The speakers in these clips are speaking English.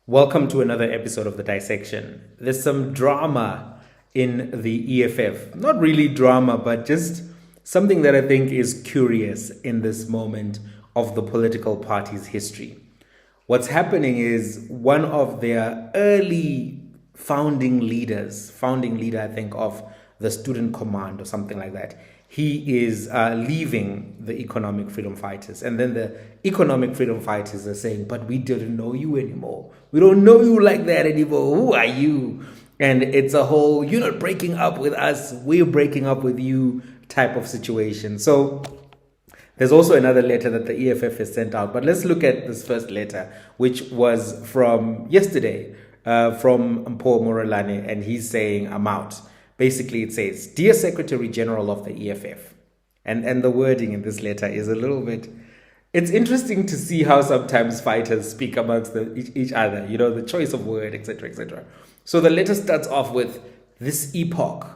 Welcome to another episode of The Dissection. There's some drama in the EFF. Not really drama, but just something that I think is curious in this moment of the political party's history. What's happening is one of their early founding leader, I think, of the Student Command or something like that, he is leaving the economic freedom fighters. And then the economic freedom fighters are saying, but we didn't know you anymore. We don't know you like that anymore. Who are you? And it's a whole, you're not breaking up with us, we're breaking up with you type of situation. So there's also another letter that the EFF has sent out. But let's look at this first letter, which was from yesterday, from Mpho Morolane, and he's saying, I'm out. Basically, it says, Dear Secretary General of the EFF. And the wording in this letter is a little bit, it's interesting to see how sometimes fighters speak amongst each other, you know, the choice of word, etc., etc. So the letter starts off with, this epoch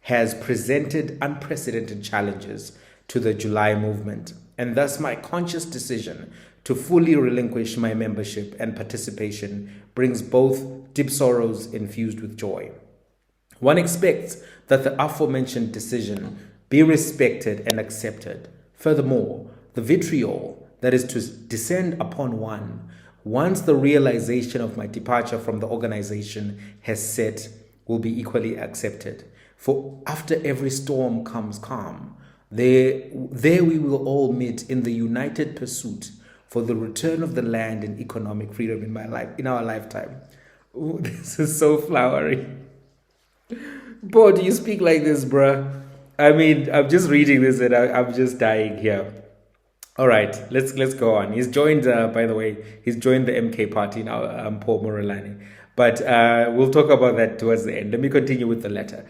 has presented unprecedented challenges to the July movement, and thus my conscious decision to fully relinquish my membership and participation brings both deep sorrows infused with joy. One expects that the aforementioned decision be respected and accepted. Furthermore, the vitriol that is to descend upon one once the realization of my departure from the organization has set will be equally accepted. For after every storm comes calm, there we will all meet in the united pursuit for the return of the land and economic freedom in our lifetime. Ooh, this is so flowery. Boy, do you speak like this, bruh? I mean, I'm just reading this and I'm just dying here. All right, let's go on. He's joined, by the way, he's joined the MK party now, Mpho Morolane. But we'll talk about that towards the end. Let me continue with the letter.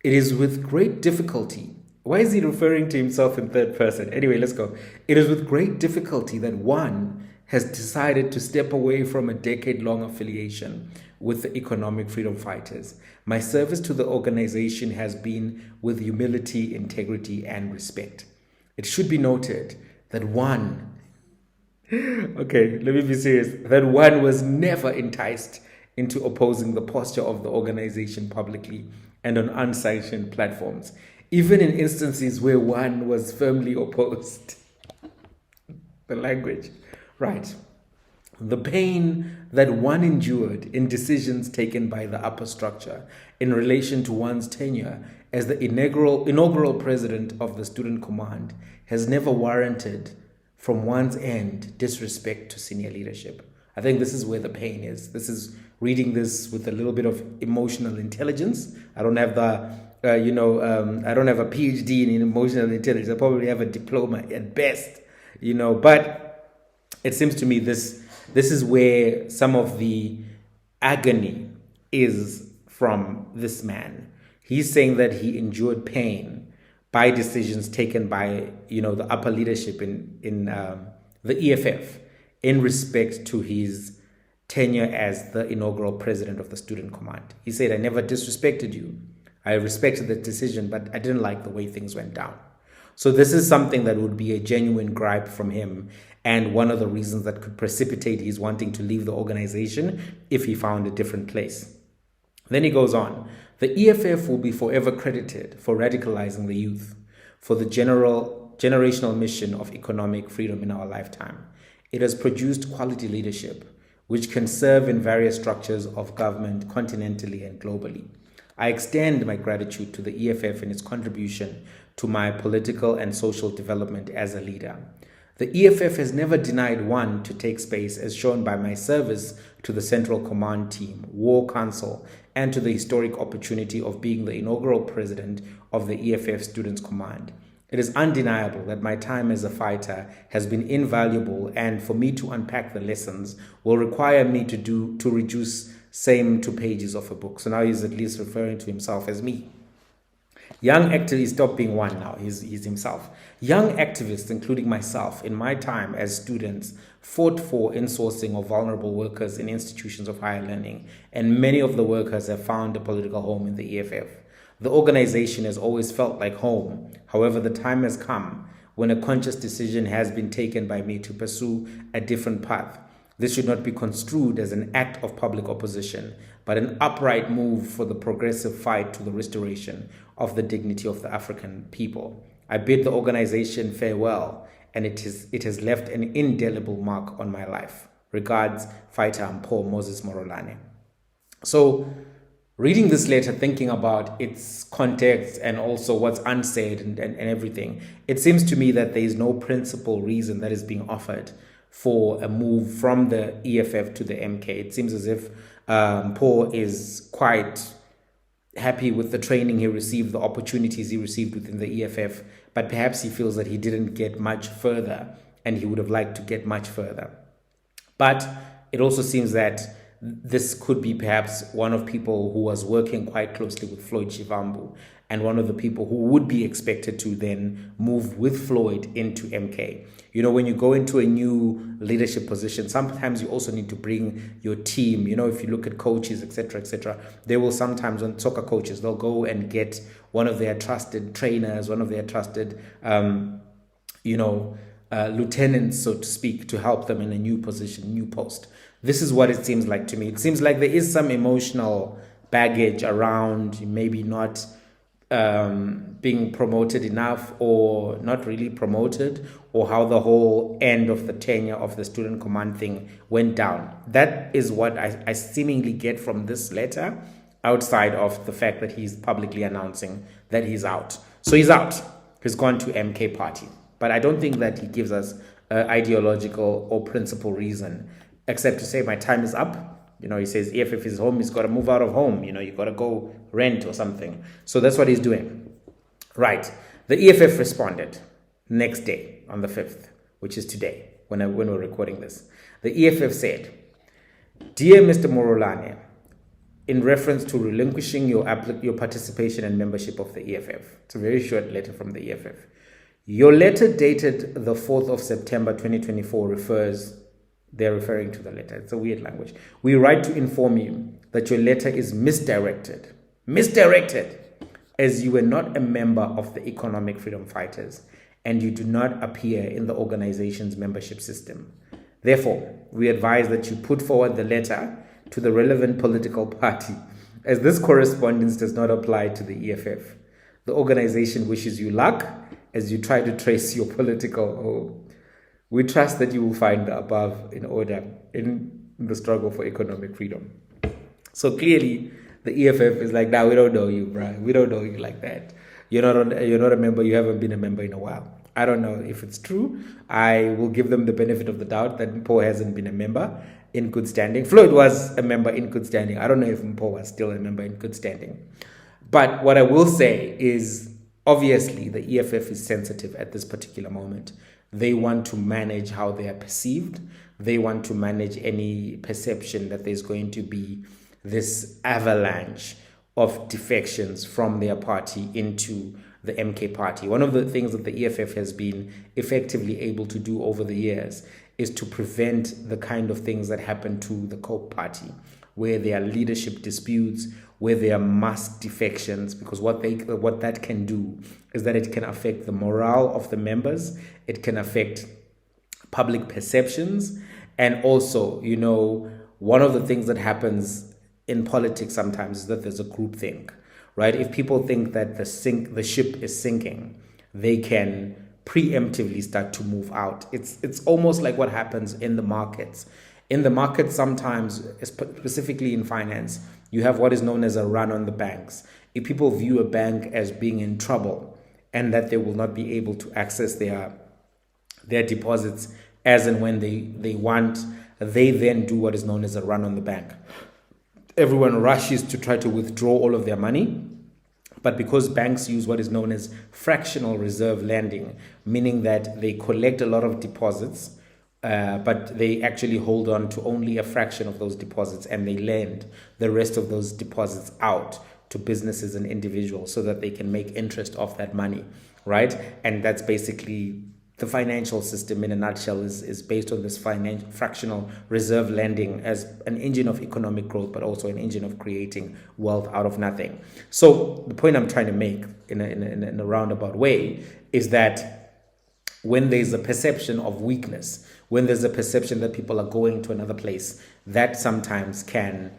It is with great difficulty. Why is he referring to himself in third person? Anyway, let's go. It is with great difficulty that one has decided to step away from a decade-long affiliation with the economic freedom fighters. My service to the organization has been with humility, integrity, and respect. It should be noted that one, okay, let me be serious, that one was never enticed into opposing the posture of the organization publicly and on unsanctioned platforms, even in instances where one was firmly opposed. The language, right. The pain that one endured in decisions taken by the upper structure in relation to one's tenure as the inaugural president of the Student Command has never warranted from one's end disrespect to senior leadership. I think this is where the pain is. This is reading this with a little bit of emotional intelligence. I don't have I don't have a PhD in emotional intelligence. I probably have a diploma at best, but it seems to me this is where some of the agony is from this man. He's saying that he endured pain by decisions taken by, the upper leadership in the EFF in respect to his tenure as the inaugural president of the Student Command. He said, I never disrespected you. I respected the decision, but I didn't like the way things went down. So this is something that would be a genuine gripe from him, and one of the reasons that could precipitate his wanting to leave the organization if he found a different place. Then he goes on, the EFF will be forever credited for radicalizing the youth, for the generational mission of economic freedom in our lifetime. It has produced quality leadership, which can serve in various structures of government continentally and globally. I extend my gratitude to the EFF in its contribution to my political and social development as a leader. The EFF has never denied one to take space, as shown by my service to the Central Command Team, War Council, and to the historic opportunity of being the inaugural president of the EFF Students Command. It is undeniable that my time as a fighter has been invaluable, and for me to unpack the lessons will require me to reduce same 2 pages of a book. So now he's at least referring to himself as me. Young activists, stop being one now, he's himself. Young activists, including myself, in my time as students, fought for insourcing of vulnerable workers in institutions of higher learning, and many of the workers have found a political home in the EFF. The organization has always felt like home. However, the time has come when a conscious decision has been taken by me to pursue a different path. This should not be construed as an act of public opposition, but an upright move for the progressive fight to the restoration of the dignity of the African people. I bid the organization farewell, and it has left an indelible mark on my life. Regards, fighter Mpho Morolane. So, reading this letter, thinking about its context and also what's unsaid and everything, it seems to me that there is no principal reason that is being offered for a move from the EFF to the MK. It seems as if Mpho is quite happy with the training he received, the opportunities he received within the EFF, but perhaps he feels that he didn't get much further and he would have liked to get much further. But it also seems that this could be perhaps one of people who was working quite closely with Floyd Shivambu and one of the people who would be expected to then move with Floyd into MK. You know, when you go into a new leadership position, sometimes you also need to bring your team. You know, if you look at coaches, etc., they will sometimes, on soccer coaches, they'll go and get one of their trusted trainers, one of their trusted, lieutenants, so to speak, to help them in a new position, new post. This is what it seems like to me. It seems like there is some emotional baggage around maybe not being promoted enough or not really promoted, or how the whole end of the tenure of the student command thing went down. That is what I seemingly get from this letter, outside of the fact that he's publicly announcing that he's out. So he's out. He's gone to MK party. But I don't think that he gives us ideological or principal reason, except to say my time is up. You know, he says EFF is home, he's got to move out of home. You know, you got to go rent or something. So that's what he's doing. Right. The EFF responded next day on the 5th, which is today, when we're recording this. The EFF said, "Dear Mr. Morolane, in reference to relinquishing your participation and membership of the EFF." It's a very short letter from the EFF. "Your letter dated the 4th of September 2024 they're referring to the letter. It's a weird language. We write to inform you that your letter is misdirected, as you were not a member of the Economic Freedom Fighters and you do not appear in the organization's membership system. Therefore, we advise that you put forward the letter to the relevant political party, as this correspondence does not apply to the EFF. The organization wishes you luck as you try to trace your political home. We trust that you will find the above in order in the struggle for economic freedom." So clearly, the EFF is like, "Nah, we don't know you, bro. We don't know you like that. You're not a member. You haven't been a member in a while." I don't know if it's true. I will give them the benefit of the doubt that Mpho hasn't been a member in good standing. Floyd was a member in good standing. I don't know if Mpho was still a member in good standing. But what I will say is, obviously, the EFF is sensitive at this particular moment. They want to manage how they are perceived. They want to manage any perception that there's going to be this avalanche of defections from their party into the MK party. One of the things that the EFF has been effectively able to do over the years is to prevent the kind of things that happen to the COPE party, where there are leadership disputes, where there are mass defections, because what that can do is that it can affect the morale of the members, it can affect public perceptions, and also, you know, one of the things that happens in politics sometimes is that there's a groupthink, right? If people think that the ship is sinking, they can preemptively start to move out. It's almost like what happens in the markets. In the market, sometimes, specifically in finance, you have what is known as a run on the banks. If people view a bank as being in trouble and that they will not be able to access their deposits as and when they want, they then do what is known as a run on the bank. Everyone rushes to try to withdraw all of their money. But because banks use what is known as fractional reserve lending, meaning that they collect a lot of deposits, but they actually hold on to only a fraction of those deposits, and they lend the rest of those deposits out to businesses and individuals so that they can make interest off that money, right? And that's basically the financial system in a nutshell is based on this fractional reserve lending as an engine of economic growth, but also an engine of creating wealth out of nothing. So the point I'm trying to make in a roundabout way is that when there's a perception of weakness, when there's a perception that people are going to another place, that sometimes can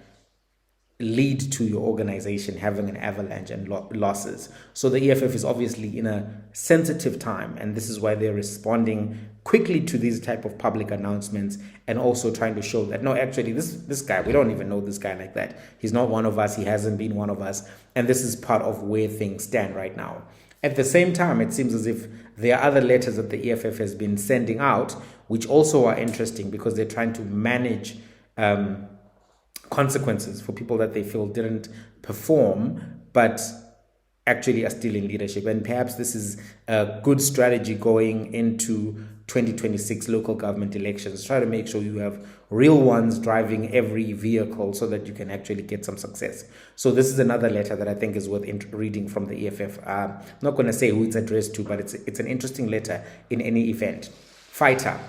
lead to your organization having an avalanche and losses. So the EFF is obviously in a sensitive time, and this is why they're responding quickly to these type of public announcements, and also trying to show that no, actually this guy, we don't even know this guy like that. He's not one of us. He hasn't been one of us, and this is part of where things stand right now. At the same time, it seems as if there are other letters that the EFF has been sending out, which also are interesting because they're trying to manage consequences for people that they feel didn't perform but actually are still in leadership. And perhaps this is a good strategy going into 2026 local government elections. Try to make sure you have real ones driving every vehicle so that you can actually get some success. So this is another letter that I think is worth reading from the EFF. I'm not going to say who it's addressed to, but it's an interesting letter in any event. Fighter.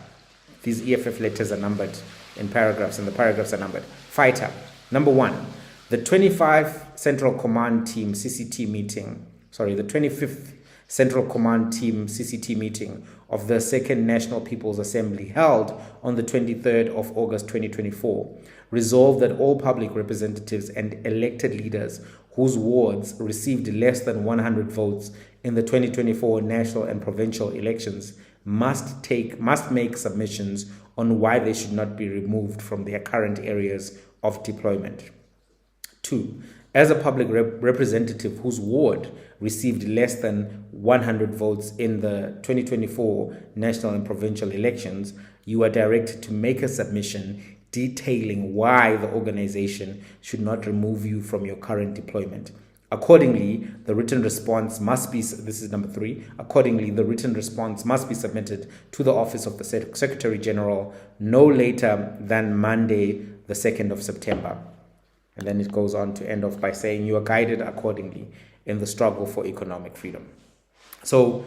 These EFF letters are numbered in paragraphs, and the paragraphs are numbered. Fighter. Number 1, the 25th Central Command Team CCT meeting, the 25th Central Command Team CCT meeting of the Second National People's Assembly held on the 23rd of August 2024 resolved that all public representatives and elected leaders whose wards received less than 100 votes in the 2024 national and provincial elections must make submissions on why they should not be removed from their current areas of deployment. 2. As a public representative whose ward received less than 100 votes in the 2024 national and provincial elections, you are directed to make a submission detailing why the organization should not remove you from your current deployment. Accordingly, the written response must be, this is number 3, accordingly, the written response must be submitted to the Office of the Secretary General no later than Monday, the 2nd of September. And then it goes on to end off by saying you are guided accordingly in the struggle for economic freedom. So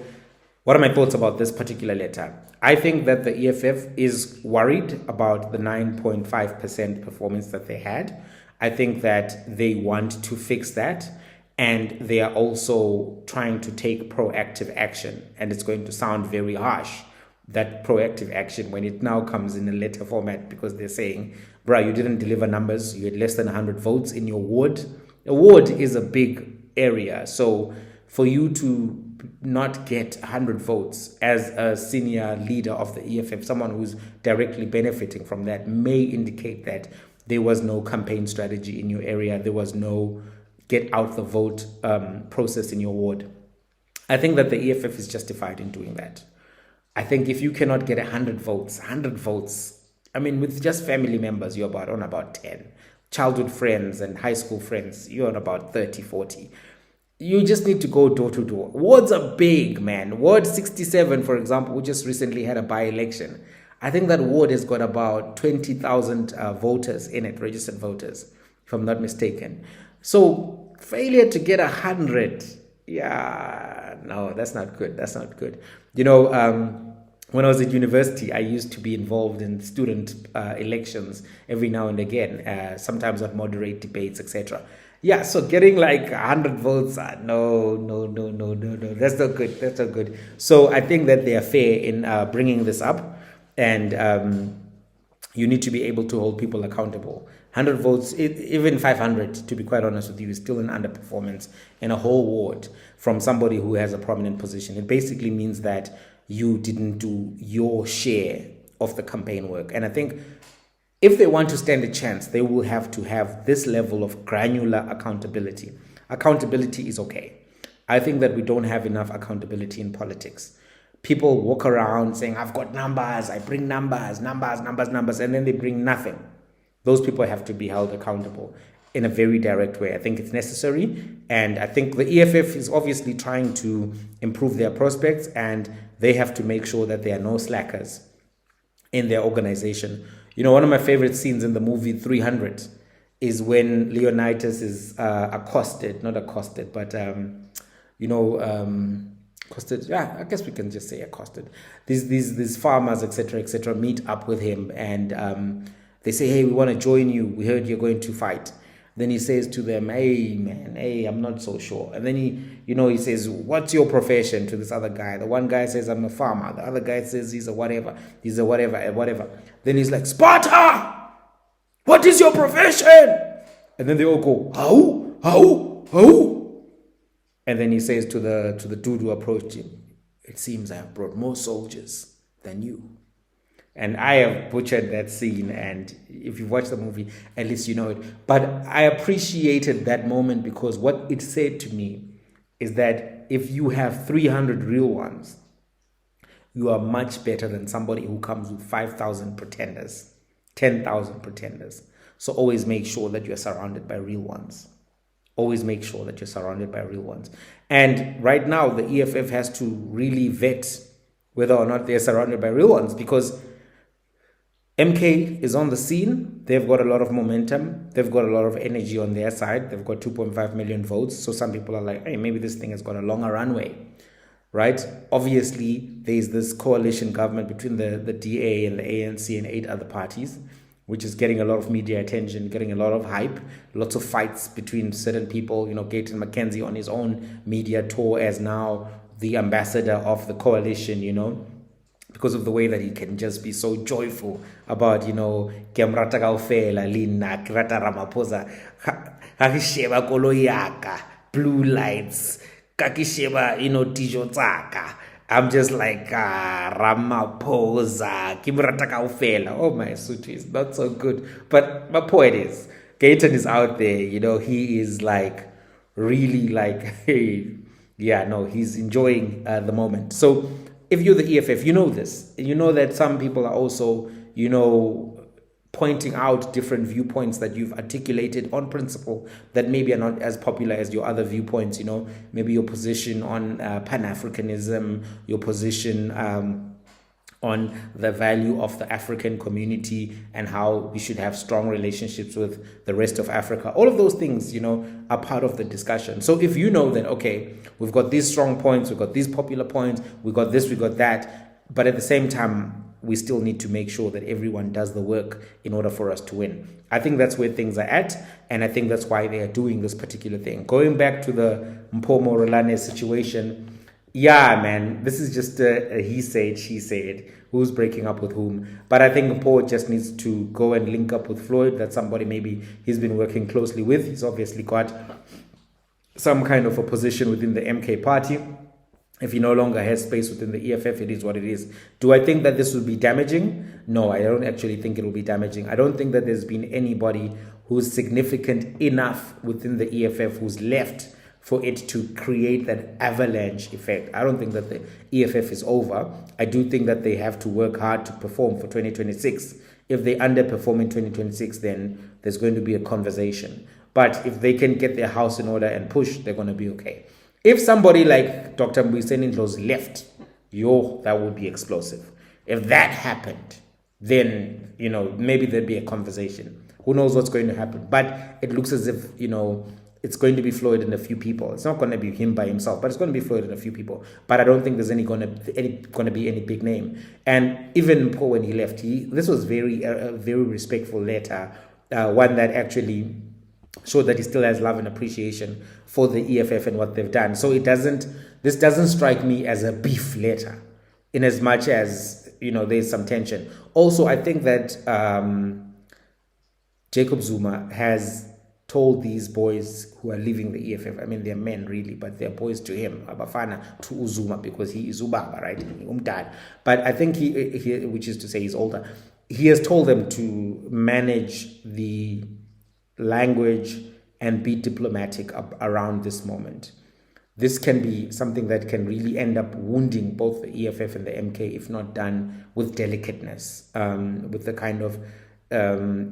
what are my thoughts about this particular letter? I think that the EFF is worried about the 9.5% performance that they had. I think that they want to fix that. And they are also trying to take proactive action. And it's going to sound very harsh, that proactive action, when it now comes in a letter format, because they're saying, bruh, you didn't deliver numbers. You had less than 100 votes in your ward. A ward is a big area. So for you to not get 100 votes as a senior leader of the EFF, someone who's directly benefiting from that, may indicate that there was no campaign strategy in your area. There was no get out the vote process in your ward. I think that the EFF is justified in doing that. I think if you cannot get 100 votes, I mean, with just family members, you're on about 10. Childhood friends and high school friends, you're on about 30, 40. You just need to go door to door. Wards are big, man. Ward 67, for example, we just recently had a by-election. I think that ward has got about 20,000 voters in it, registered voters, if I'm not mistaken. So failure to get 100, no, that's not good. That's not good. You know, when I was at university, I used to be involved in student elections every now and again. Sometimes I'd moderate debates, etc. Yeah, so getting like 100 votes, no. That's not good. That's not good. So I think that they are fair in bringing this up, and you need to be able to hold people accountable. 100 votes, even 500, to be quite honest with you, is still an underperformance in a whole ward from somebody who has a prominent position. It basically means that you didn't do your share of the campaign work. And I think if they want to stand a chance, they will have to have this level of granular accountability. Accountability is okay. I think that we don't have enough accountability in politics. People walk around saying, I've got numbers, I bring numbers, and then they bring nothing. Those people have to be held accountable in a very direct way. I think it's necessary. And I think the EFF is obviously trying to improve their prospects, and they have to make sure that there are no slackers in their organization. You know, one of my favorite scenes in the movie 300 is when Leonidas is accosted, I guess we can just say accosted. These farmers, etc., meet up with him, and they say, hey, we want to join you. We heard you're going to fight. Then he says to them, hey, man, hey, I'm not so sure. And then he says, what's your profession to this other guy? The one guy says, I'm a farmer. The other guy says he's a whatever. He's a whatever. Then he's like, Sparta, what is your profession? And then they all go, how? And then he says to the dude who approached him, it seems I have brought more soldiers than you. And I have butchered that scene, and if you've watched the movie, at least you know it. But I appreciated that moment because what it said to me is that if you have 300 real ones, you are much better than somebody who comes with 5,000 pretenders, 10,000 pretenders. So always make sure that you're surrounded by real ones. Always make sure that you're surrounded by real ones. And right now, the EFF has to really vet whether or not they're surrounded by real ones, because MK is on the scene. They've got a lot of momentum. They've got a lot of energy on their side. They've got 2.5 million votes. So some people are like, hey, maybe this thing has got a longer runway, right? Obviously, there's this coalition government between the DA and the ANC and 8 other parties, which is getting a lot of media attention, getting a lot of hype, lots of fights between certain people. Gayton McKenzie on his own media tour as now the ambassador of the coalition, because of the way that he can just be so joyful about, Kemrata Kaufela, Lina, Krata Ramaphosa, Kakisheba Koloyaka, Blue Lights, Kakisheba, Tijo Tsaka. I'm just like, Ramaphosa, Kimrata Kaufela. Oh, my Sutu is not so good. But my point is, Gayton is out there, he is like, really like, hey, yeah, no, he's enjoying the moment. So if you're the EFF, you know this. You know that some people are also, pointing out different viewpoints that you've articulated on principle that maybe are not as popular as your other viewpoints, maybe your position on Pan-Africanism, your position on the value of the African community and how we should have strong relationships with the rest of Africa. All of those things, are part of the discussion. So if you know that, okay, we've got these strong points, we've got these popular points, we got this, we got that, but at the same time, we still need to make sure that everyone does the work in order for us to win. I think that's where things are at, and I think that's why they are doing this particular thing. Going back to the Mpho Morolane situation, yeah, man, this is just a he said, she said, who's breaking up with whom. But I think Mpho just needs to go and link up with Floyd. That's somebody maybe he's been working closely with. He's obviously got some kind of a position within the MK party. If he no longer has space within the EFF, it is what it is. Do I think that this will be damaging? No, I don't actually think it will be damaging. I don't think that there's been anybody who's significant enough within the EFF who's left for it to create that avalanche effect. I don't think that the EFF is over. I do think that they have to work hard to perform for 2026. If they underperform in 2026, then there's going to be a conversation. But if they can get their house in order and push, they're going to be okay. If somebody like Dr. Mbuyisenindlo's left, that would be explosive. If that happened, then, maybe there'd be a conversation. Who knows what's going to happen? But it looks as if, it's going to be Floyd and a few people. It's not going to be him by himself, but it's going to be Floyd and a few people. But I don't think there's going to be any big name. And even Mpho, when he left, this was a very respectful letter, one that actually showed that he still has love and appreciation for the EFF and what they've done. So this doesn't strike me as a beef letter, in as much as, there's some tension. Also, I think that Jacob Zuma has told these boys who are leaving the EFF, I mean, they're men really, but they're boys to him, Abafana to Uzuma, because he is Ubaba, right? But I think he, which is to say he's older, he has told them to manage the language and be diplomatic around this moment. This can be something that can really end up wounding both the EFF and the MK if not done with delicateness, with the kind of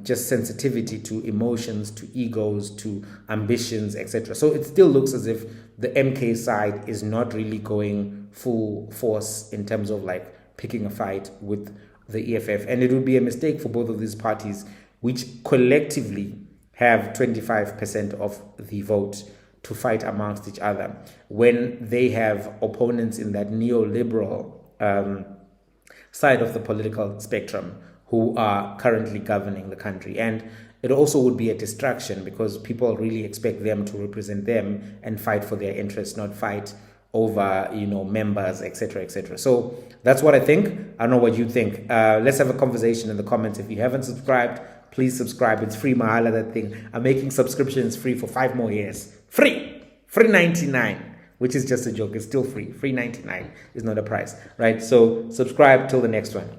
just sensitivity to emotions, to egos, to ambitions, etc. So it still looks as if the MK side is not really going full force in terms of like picking a fight with the EFF. And it would be a mistake for both of these parties, which collectively have 25% of the vote, to fight amongst each other when they have opponents in that neoliberal side of the political spectrum who are currently governing the country. And it also would be a distraction because people really expect them to represent them and fight for their interests, not fight over, members, etc., etc. So that's what I think. I don't know what you think. Let's have a conversation in the comments. If you haven't subscribed, please subscribe. It's free, mahala, that thing. I'm making subscriptions free for 5 more years. Free 99, which is just a joke. It's still free. Free 99 is not a price, right? So subscribe till the next one.